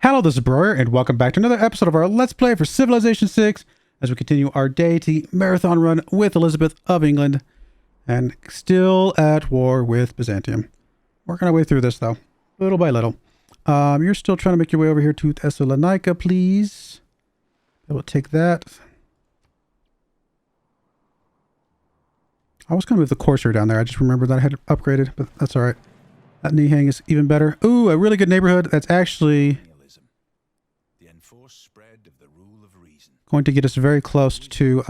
Hello, this is Broyar, and welcome back to another episode of our Let's Play for Civilization 6 as we continue our Deity marathon run with Elizabeth of England and still at war with Byzantium. Working our way through this, though, little by little. You're still trying to make your way over here to Thessalonica, please. I will take that. I was going to move the Corsair down there. I just remembered that I had upgraded, but that's all right. That knee hang is even better. Ooh, a really good neighborhood. That's actually going to get us very close to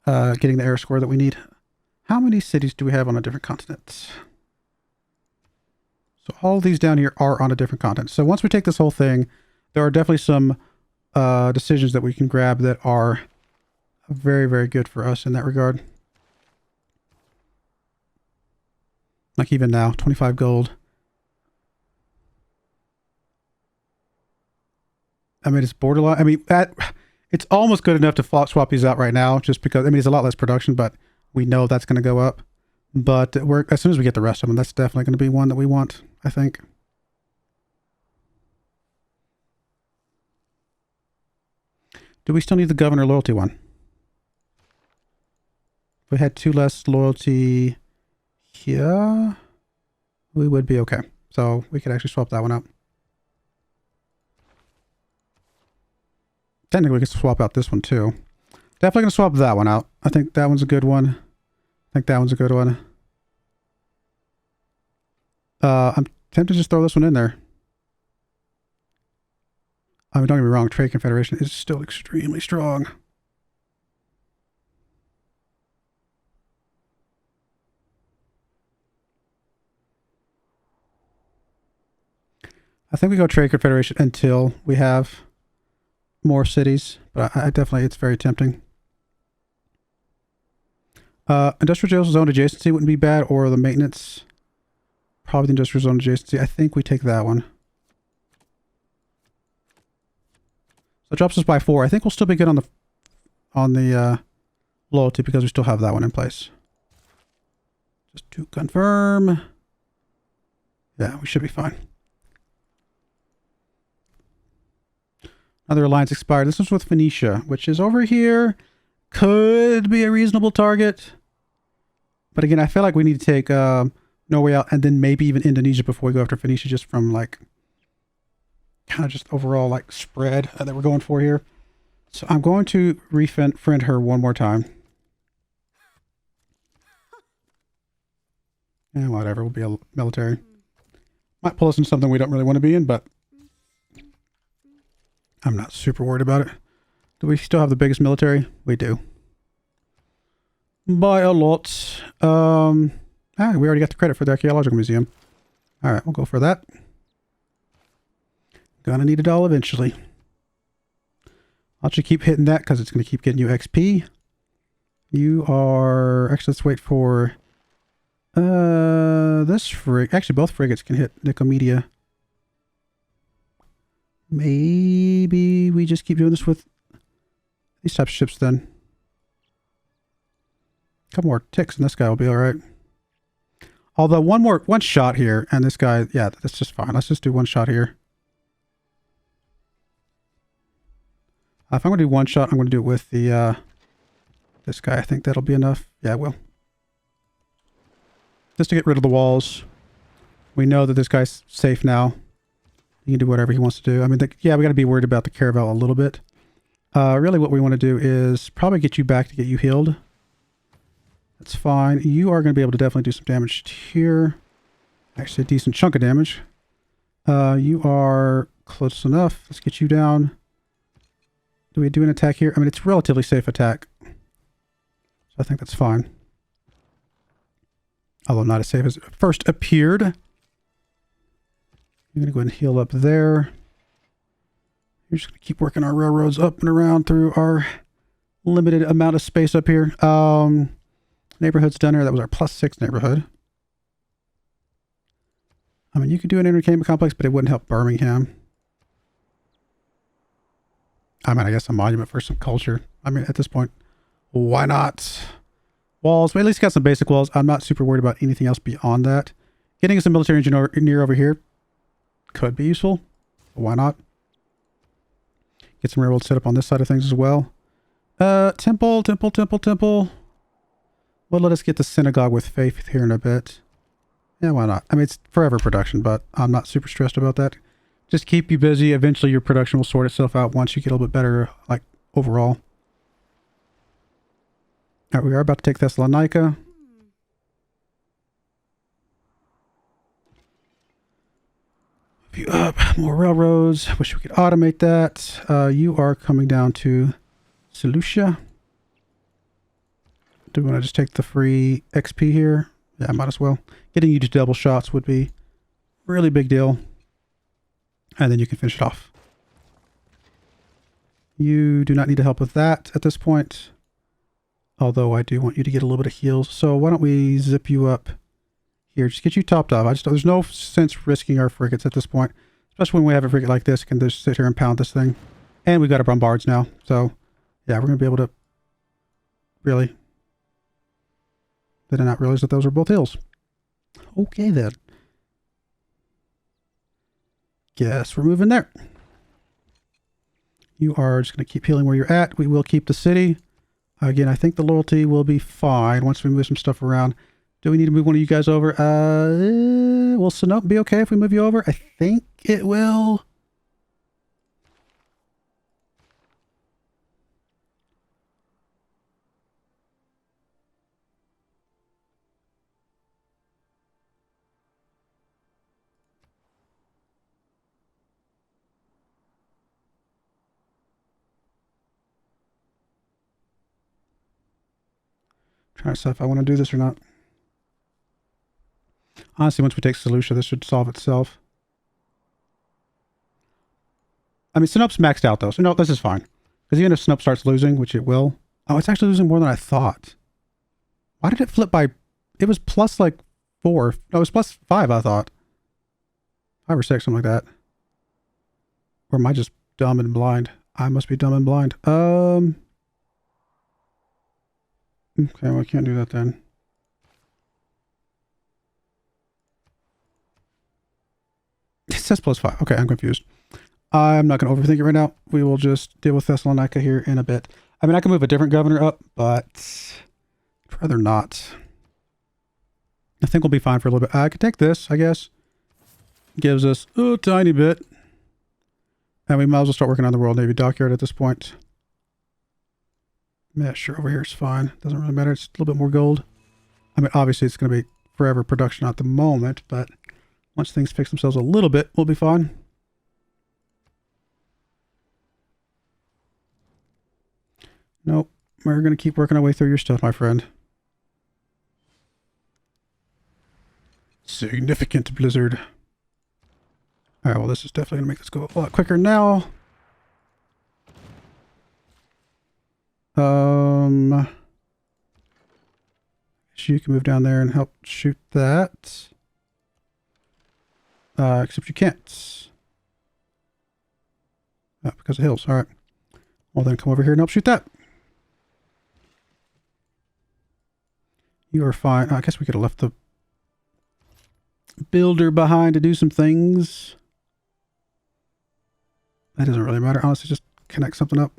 getting the air score that we need. How many cities do we have on a different continent? So all of these down here are on a different continent. So once we take this whole thing, there are definitely some decisions that we can grab that are very, very good for us in that regard. Like even now, 25 gold. I mean, it's borderline. I mean, it's almost good enough to swap these out right now, just because, I mean, it's a lot less production, but we know that's going to go up. But as soon as we get the rest of them, that's definitely going to be one that we want, I think. Do we still need the governor loyalty one? If we had 2 less loyalty here, we would be okay. So we could actually swap that one out. Technically, we can swap out this one too. Definitely going to swap that one out. I think that one's a good one. I think that one's a good one. I'm tempted to just throw this one in there. I mean, don't get me wrong, Trade Confederation is still extremely strong. I think we go Trade Confederation until we have more cities, but I definitely, it's very tempting. Industrial jail zone adjacency wouldn't be bad, or the maintenance. Probably the industrial zone adjacency. I think we take that one. So it drops us by 4. I think we'll still be good on the loyalty because we still have that one in place. Just to confirm. Yeah, we should be fine. Another alliance expired. This was with Phoenicia, which is over here. Could be a reasonable target. But again, I feel like we need to take Norway out and then maybe even Indonesia before we go after Phoenicia, just from like kind of just overall like spread that we're going for here. So I'm going to friend her one more time. And whatever, we'll be a military. Might pull us into something we don't really want to be in, but I'm not super worried about it. Do we still have the biggest military? We do. By a lot. We already got the credit for the archaeological museum. All right, we'll go for that. Gonna need it all eventually. I'll just keep hitting that because it's going to keep getting you XP. You are... Actually, let's wait for... this frig... Actually, both frigates can hit Nicomedia. Maybe we just keep doing this with these types of ships then. A couple more ticks and this guy will be alright. Although one shot here and this guy, yeah, that's just fine. Let's just do one shot here. If I'm going to do one shot, I'm going to do it with the this guy. I think that'll be enough. Yeah, it will. Just to get rid of the walls. We know that this guy's safe now. He can do whatever he wants to do. I mean, yeah, we got to be worried about the caravel a little bit. Really what we want to do is probably get you back to get you healed. That's fine. You are going to be able to definitely do some damage here. Actually, a decent chunk of damage. You are close enough. Let's get you down. Do we do an attack here? I mean, it's a relatively safe attack. So I think that's fine. Although not as safe as it first appeared. You're going to go ahead and heal up there. You're just going to keep working our railroads up and around through our limited amount of space up here. Neighborhood's done here. That was our +6 neighborhood. I mean, you could do an entertainment complex, but it wouldn't help Birmingham. I mean, I guess a monument for some culture. I mean, at this point, why not? Walls. We at least got some basic walls. I'm not super worried about anything else beyond that. Getting us a military engineer over here could be useful. Why not? Get some railroads set up on this side of things as well. Temple. Well, let us get the synagogue with faith here in a bit. Yeah, why not? I mean, it's forever production, but I'm not super stressed about that. Just keep you busy. Eventually your production will sort itself out once you get a little bit better, like, overall. All right, we are about to take Thessalonica. View up, more railroads. Wish we could automate that. You are coming down to Seleucia. Do we want to just take the free XP here? Yeah, I might as well. Getting you to double shots would be a really big deal. And then you can finish it off. You do not need to help with that at this point. Although I do want you to get a little bit of heals. So why don't we zip you up here? Just get you topped off. There's no sense risking our frigates at this point. Especially when we have a frigate like this. Can just sit here and pound this thing. And we've got our bombards now. So yeah, we're going to be able to really... Did I not realize that those were both hills? Okay then. Guess we're moving there. You are just going to keep healing where you're at. We will keep the city. Again, I think the loyalty will be fine once we move some stuff around. Do we need to move one of you guys over? Will Sinope be okay if we move you over? I think it will. Trying to decide if I want to do this or not. Honestly, once we take Seleucia, this should solve itself. I mean, Sinope's maxed out though, so no, this is fine. Because even if Sinope starts losing, which it will. Oh, it's actually losing more than I thought. Why did it flip by... It was plus like 4. No, it was plus 5, I thought. 5 or 6, something like that. Or am I just dumb and blind? I must be dumb and blind. Okay, well, I can't do that then. It says plus 5. Okay, I'm confused. I'm not going to overthink it right now. We will just deal with Thessalonica here in a bit. I mean, I can move a different governor up, but I'd rather not. I think we'll be fine for a little bit. I could take this, I guess. Gives us a tiny bit. And we might as well start working on the Royal Navy dockyard at this point. Yeah, sure, over here is fine. Doesn't really matter. It's a little bit more gold. I mean, obviously it's going to be forever production at the moment, but once things fix themselves a little bit, we'll be fine. Nope. We're going to keep working our way through your stuff, my friend. Significant blizzard. Alright, well, this is definitely going to make this go a lot quicker now. So you can move down there and help shoot that. Except you can't. Oh, because of hills. Alright. Well, then come over here and help shoot that. You are fine. I guess we could have left the builder behind to do some things. That doesn't really matter. Honestly, just connect something up.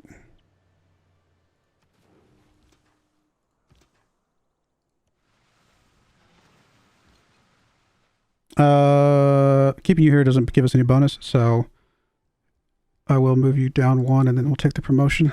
Keeping you here doesn't give us any bonus, so I will move you down 1 and then we'll take the promotion.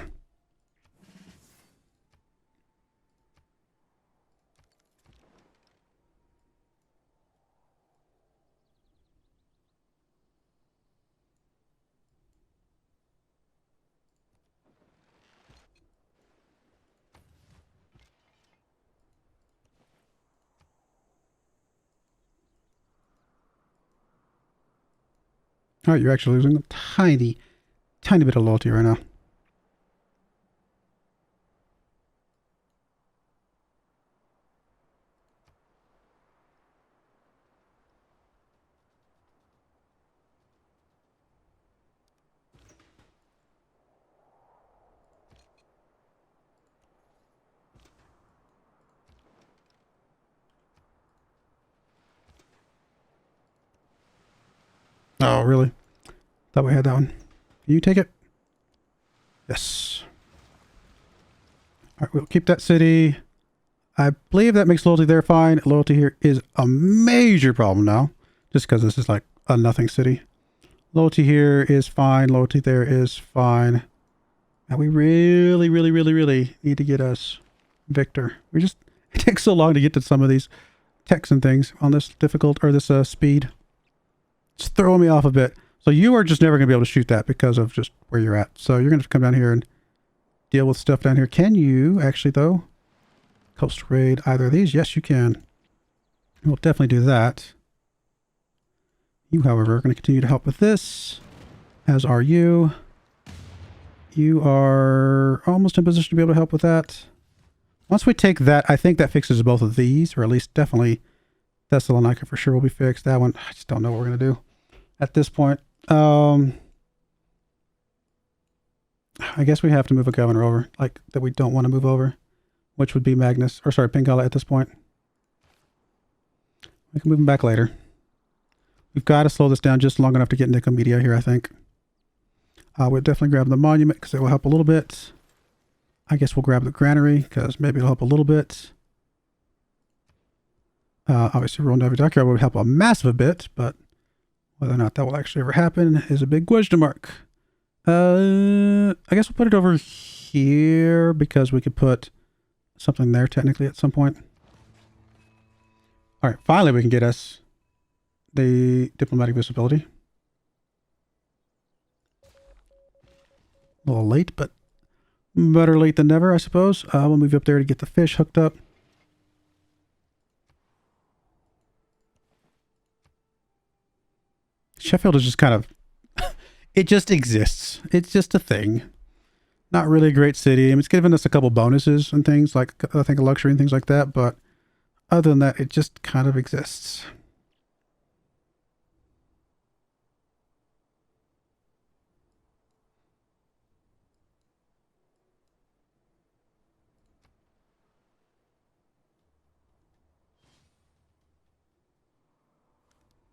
All right, you're actually losing a tiny bit of loyalty right now. Oh, really? Thought we had that one. Can you take it? Yes. All right, we'll keep that city. I believe that makes loyalty there fine. Loyalty here is a major problem now, just because this is like a nothing city. Loyalty here is fine. Loyalty there is fine. And we really, really, really, really need to get us Victor. It takes so long to get to some of these techs and things on this difficult, or this speed. It's throwing me off a bit. So you are just never going to be able to shoot that because of just where you're at. So you're going to come down here and deal with stuff down here. Can you actually, though, coast raid either of these? Yes, you can. We'll definitely do that. You, however, are going to continue to help with this, as are you. You are almost in position to be able to help with that. Once we take that, I think that fixes both of these, or at least definitely Thessalonica for sure will be fixed. That one, I just don't know what we're going to do at this point. I guess we have to move a governor over, like that we don't want to move over, which would be Magnus, or sorry, Pingala at this point. We can move him back later. We've got to slow this down just long enough to get Nicomedia here, I think. We'll definitely grab the monument because it will help a little bit. I guess we'll grab the granary because maybe it'll help a little bit. Obviously, Royal Navy Dockyard would help a massive bit, but whether or not that will actually ever happen is a big question mark. I guess we'll put it over here because we could put something there technically at some point. All right, finally we can get us the diplomatic visibility. A little late, but better late than never, I suppose. We'll move up there to get the fish hooked up. Sheffield is just kind of, it just exists. It's just a thing. Not really a great city. I mean, it's given us a couple bonuses and things like, I think, a luxury and things like that. But other than that, it just kind of exists.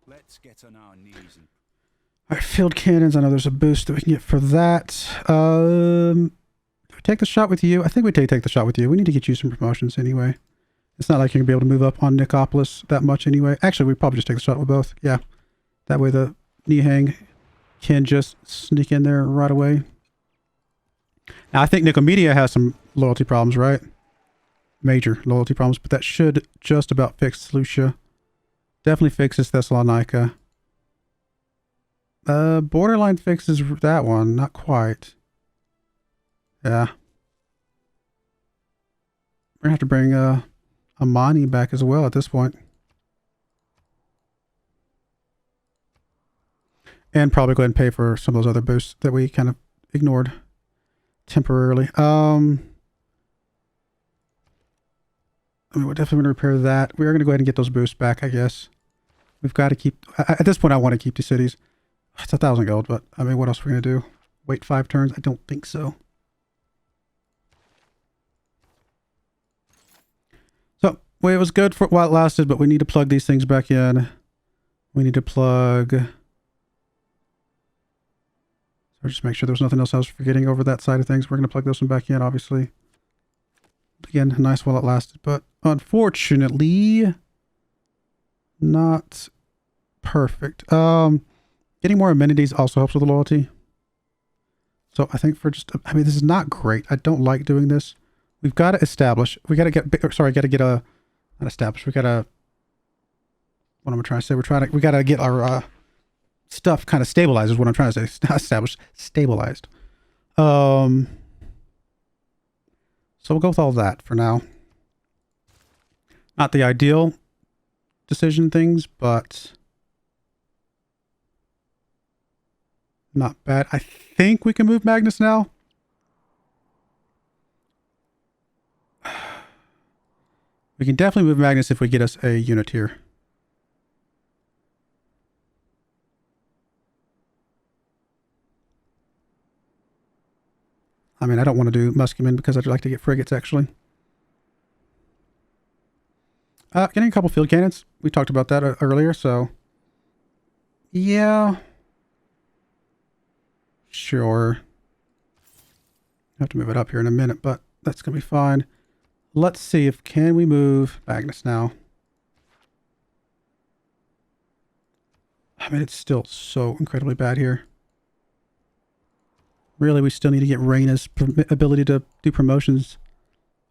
Let's get on our knees and... All right, field cannons. I know there's a boost that we can get for that. Do we take the shot with you? I think we take the shot with you. We need to get you some promotions anyway. It's not like you're going to be able to move up on Nicopolis that much anyway. Actually, we probably just take the shot with both. Yeah. That way the Nihang can just sneak in there right away. Now, I think Nicomedia has some loyalty problems, right? Major loyalty problems, but that should just about fix Lucia. Definitely fixes Thessalonica. Borderline fixes that one. Not quite. Yeah. We're going to have to bring Amani back as well at this point. And probably go ahead and pay for some of those other boosts that we kind of ignored temporarily. I mean, we're definitely going to repair that. We're going to go ahead and get those boosts back, I guess. We've got to keep... At this point, I want to keep the cities. It's 1,000 gold, but I mean, what else are we going to do? Wait 5 turns? I don't think so. So, well, it was good for while it lasted, but we need to plug these things back in. We need to plug... So just make sure there's nothing else I was forgetting over that side of things. We're going to plug this one back in, obviously. Again, nice while it lasted, but unfortunately, not perfect. Getting more amenities also helps with the loyalty. So I think for just, I mean, this is not great. I don't like doing this. We've got to establish, we got to get, sorry, got to get a, not establish, we got to, what am I trying to say? We got to get our stuff kind of stabilized is what I'm trying to say. Not established, stabilized. So we'll go with all that for now. Not the ideal decision things, but not bad. I think we can move Magnus now. We can definitely move Magnus if we get us a unit here. I mean, I don't want to do Muskemen because I'd like to get frigates, actually. Getting a couple field cannons. We talked about that earlier, so... Yeah. Sure. I have to move it up here in a minute, but that's going to be fine. Let's see if can we move Magnus now. I mean, it's still so incredibly bad here. Really, we still need to get Reyna's ability to do promotions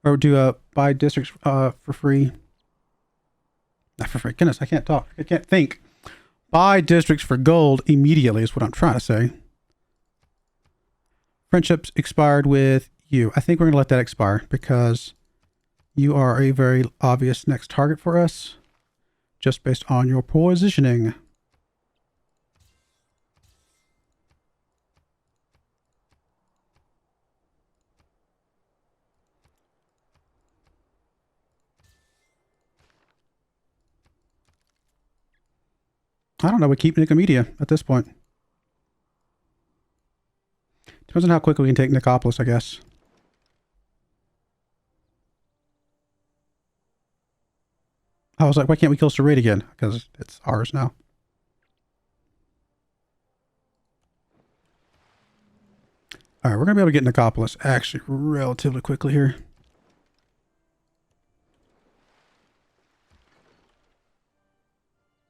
or do buy districts for free. Not for free. Goodness, I can't talk. I can't think. Buy districts for gold immediately is what I'm trying to say. Friendships expired with you. I think we're going to let that expire because you are a very obvious next target for us just based on your positioning. I don't know. We keep Nicomedia at this point. Depends on how quickly we can take Nicopolis, I guess. I was like, why can't we kill R.E.D again? Because it's ours now. All right, we're going to be able to get Nicopolis actually relatively quickly here.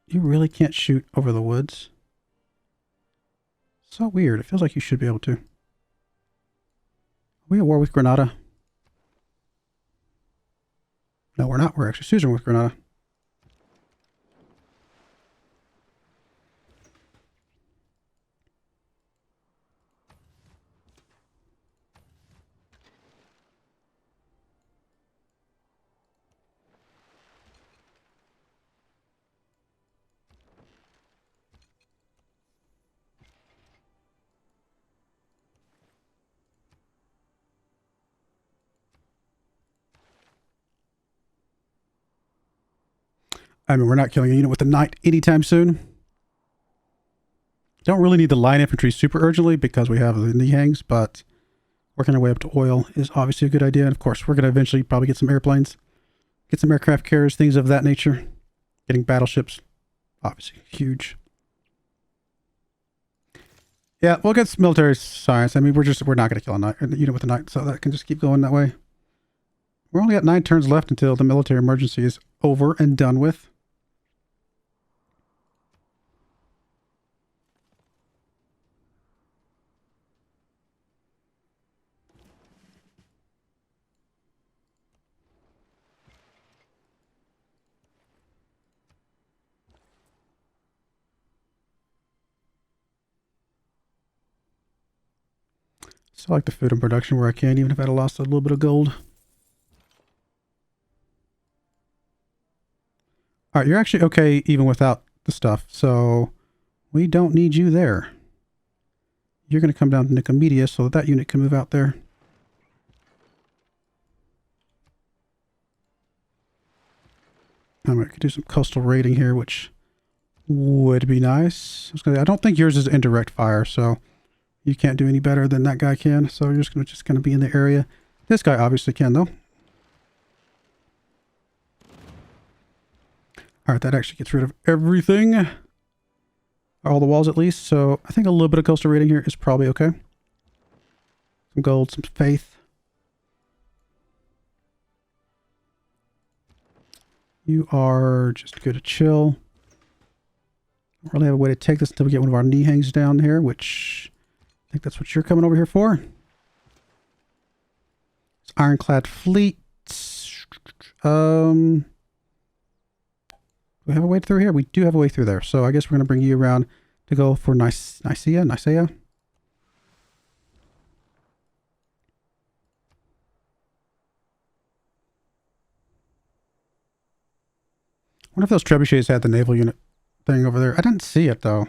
You really can't shoot over the woods. So weird. It feels like you should be able to. Are we at war with Granada? No, we're not. We're actually suzerain with Granada. I mean, we're not killing a unit with the knight anytime soon. Don't really need the line infantry super urgently because we have the Nihangs, but working our way up to oil is obviously a good idea. And of course, we're going to eventually probably get some airplanes, get some aircraft carriers, things of that nature. Getting battleships, obviously huge. Yeah, we'll get some military science. I mean, we're not going to kill a unit with a knight, so that can just keep going that way. We're only got 9 turns left until the military emergency is over and done with. Still like the food and production where I can, even if I had lost a little bit of gold. All right, you're actually okay even without the stuff, so we don't need you there. You're going to come down to Nicomedia so that unit can move out there. I might do some coastal raiding here, which would be nice. I don't think yours is indirect fire, so you can't do any better than that guy can. So you're just gonna be in the area. This guy obviously can though. All right, that actually gets rid of everything, all the walls at least. So I think a little bit of coastal raiding here is probably okay. Some gold, some faith. You are just good to chill. Don't really have a way to take this until we get one of our Nihangs down here, which I think that's what you're coming over here for. It's ironclad fleet. We have a way through here. We do have a way through there. So I guess we're going to bring you around to go for Nicaea. I wonder if those trebuchets had the naval unit thing over there. I didn't see it though.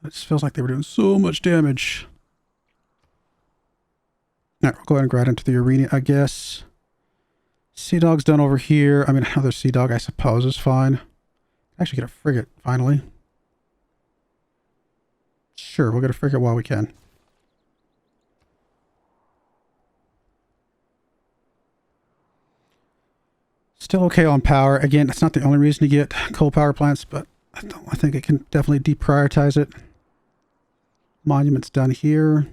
It just feels like they were doing so much damage. All right, we'll go ahead and go right into the arena, I guess. Sea Dog's done over here. I mean, another Sea Dog, I suppose, is fine. Actually, get a frigate, finally. Sure, we'll get a frigate while we can. Still okay on power. Again, that's not the only reason to get coal power plants, but I think it can definitely deprioritize it. Monuments down here.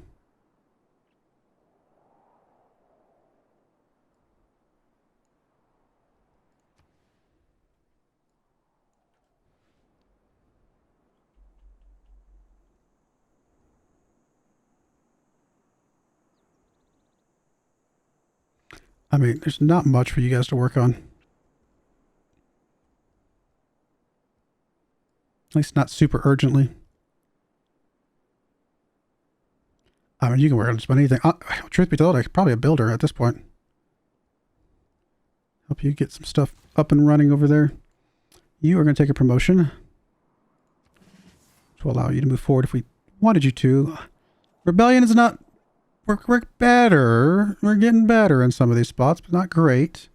I mean, there's not much for you guys to work on. At least not super urgently. I mean, you can work on just about anything. Truth be told, I'm probably a builder at this point. Help you get some stuff up and running over there. You are going to take a promotion to allow you to move forward if we wanted you to. Rebellion is not... We're better. We're getting better in some of these spots, but not great.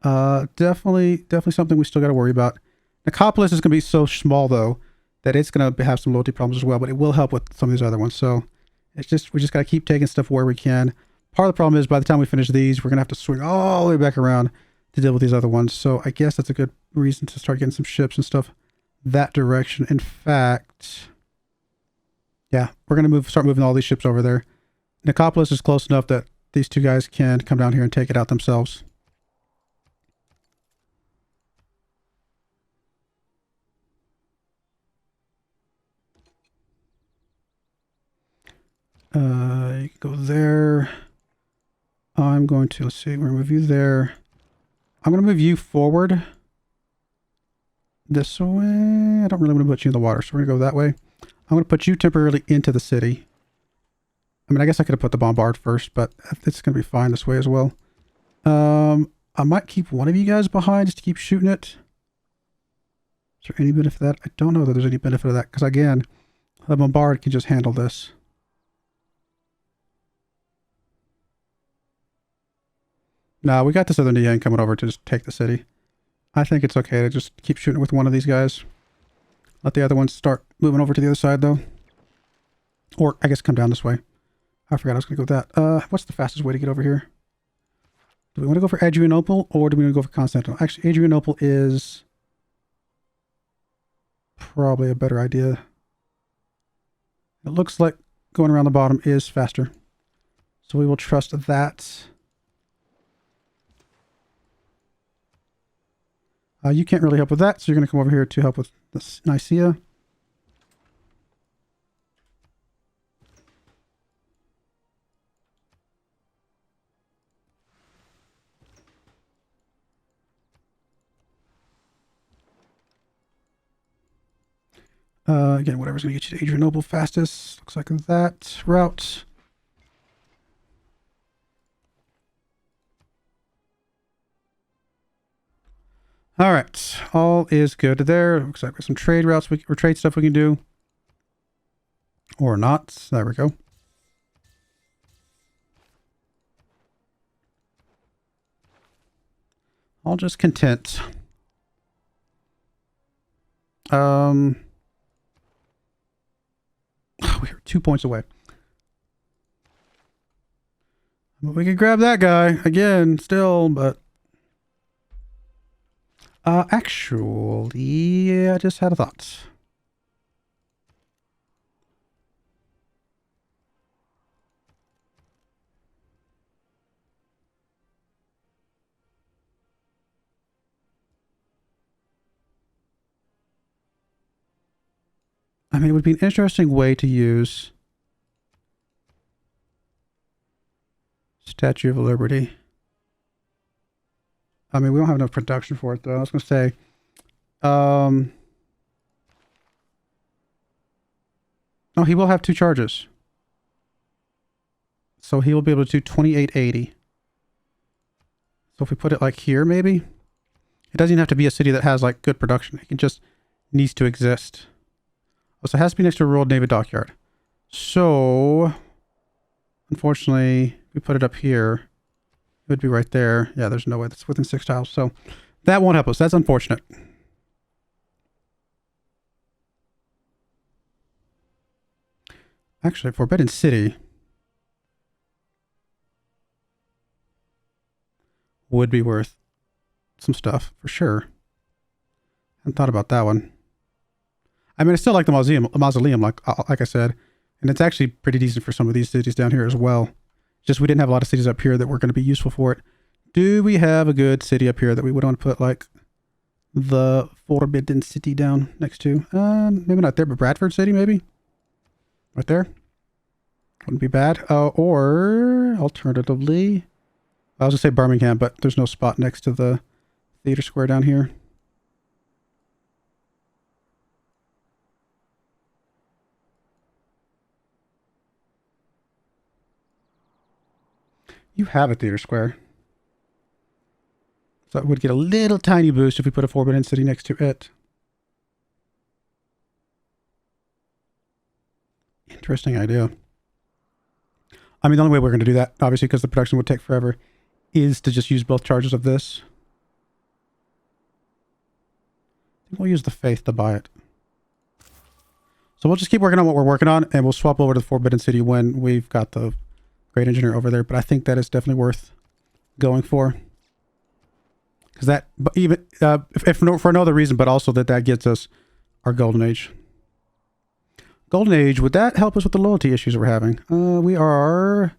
Definitely something we still got to worry about. Nicopolis is going to be so small, though, that it's going to have some loyalty problems as well, but it will help with some of these other ones. So it's just, we just got to keep taking stuff where we can. Part of the problem is by the time we finish these, we're going to have to swing all the way back around to deal with these other ones. So I guess that's a good reason to start getting some ships and stuff that direction. In fact, yeah, we're going to start moving all these ships over there. Nicopolis is close enough that these two guys can come down here and take it out themselves. You can go there. I'm going to, let's see, we're going to move you there. I'm going to move you forward this way. I don't really want to put you in the water, so we're going to go that way. I'm going to put you temporarily into the city. I mean, I guess I could have put the bombard first, but it's going to be fine this way as well. I might keep one of you guys behind just to keep shooting it. Is there any benefit of that? I don't know that there's any benefit of that, because again, the bombard can just handle this. No, we got this other Niang coming over to just take the city. I think it's okay to just keep shooting with one of these guys. Let the other ones start moving over to the other side, though. Or, I guess, come down this way. I forgot I was going to go with that. What's the fastest way to get over here? Do we want to go for Adrianople, or do we want to go for Constantinople? Actually, Adrianople is probably a better idea. It looks like going around the bottom is faster. So we will trust that. You can't really help with that, so you're going to come over here to help with this Nicaea. Again, whatever's going to get you to Adrianople fastest. Looks like that route. All right, all is good there. Looks like there's some trade routes or trade stuff we can do, or not. There we go. I'll just content. We are 2 points away. We could grab that guy again, still, but. Actually, I just had a thought. I mean, it would be an interesting way to use Statue of Liberty. I mean, we don't have enough production for it, though. I was going to say, oh, he will have 2 charges. So he will be able to do 2880. So if we put it like here, maybe? It doesn't even have to be a city that has, like, good production. It can just needs to exist. Oh, so it has to be next to a Royal Navy dockyard. So, unfortunately, we put it up here. It would be right there. Yeah, there's no way. That's within 6 tiles. So that won't help us. That's unfortunate. Actually, Forbidden City would be worth some stuff for sure. I hadn't thought about that one. I mean, I still like the mausoleum, like I said, and it's actually pretty decent for some of these cities down here as well. Just we didn't have a lot of cities up here that were going to be useful for it. Do we have a good city up here that we would want to put like the Forbidden City down next to? Maybe not there, but Bradford City maybe? Right there? Wouldn't be bad. Or alternatively, I was going to say Birmingham, but there's no spot next to the theater square down here. You have a theater square. So it would get a little tiny boost if we put a Forbidden City next to it. Interesting idea. I mean, the only way we're going to do that, obviously, because the production would take forever, is to just use both charges of this. I think we'll use the Faith to buy it. So we'll just keep working on what we're working on, and we'll swap over to the Forbidden City when we've got the Great Engineer over there. But I think that is definitely worth going for. Because that, even if for no other reason, but also that gets us our Golden Age. Golden Age, would that help us with the loyalty issues we're having? We are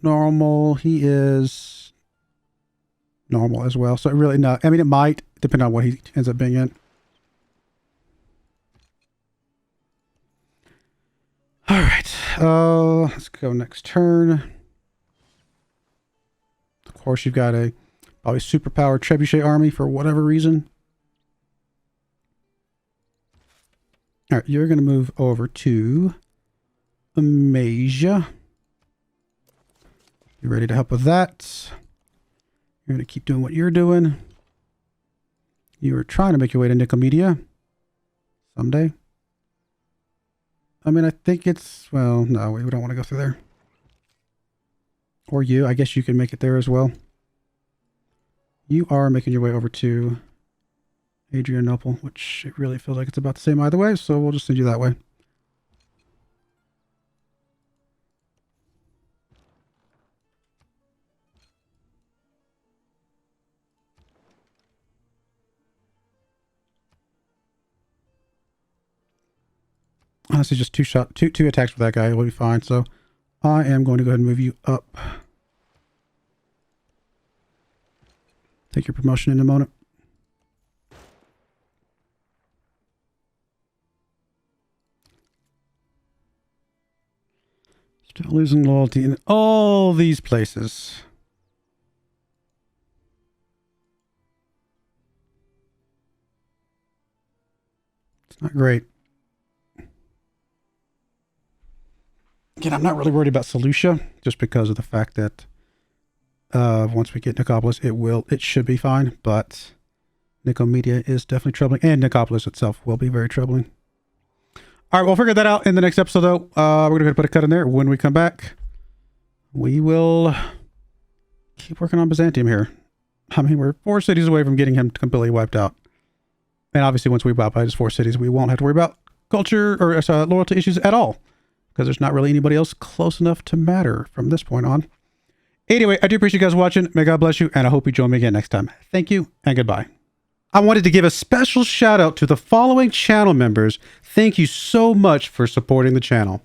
normal. He is normal as well. So it really not. I mean, it might depend on what he ends up being in. All right. Let's go next turn. Of course, you've got a probably superpowered trebuchet army for whatever reason. All right, you're going to move over to Amasia. You ready to help with that? You're going to keep doing what you're doing. You were trying to make your way to Nicomedia someday. I mean, I think it's, well, no, we don't want to go through there. Or you, I guess you can make it there as well. You are making your way over to Adrianople, which it really feels like it's about the same either way, so we'll just send you that way. Honestly, just two attacks with that guy will be fine. So I am going to go ahead and move you up. Take your promotion in a moment. Still losing loyalty in all these places. It's not great. Again, I'm not really worried about Seleucia, just because of the fact that once we get Nicopolis, it should be fine, but Nicomedia is definitely troubling, and Nicopolis itself will be very troubling. All right, we'll figure that out in the next episode, though. We're going to put a cut in there. When we come back, we will keep working on Byzantium here. I mean, we're 4 cities away from getting him completely wiped out. And obviously, once we wipe out his 4 cities, we won't have to worry about culture or loyalty issues at all, because there's not really anybody else close enough to matter from this point on. Anyway, I do appreciate you guys watching. May God bless you, and I hope you join me again next time. Thank you, and goodbye. I wanted to give a special shout out to the following channel members. Thank you so much for supporting the channel.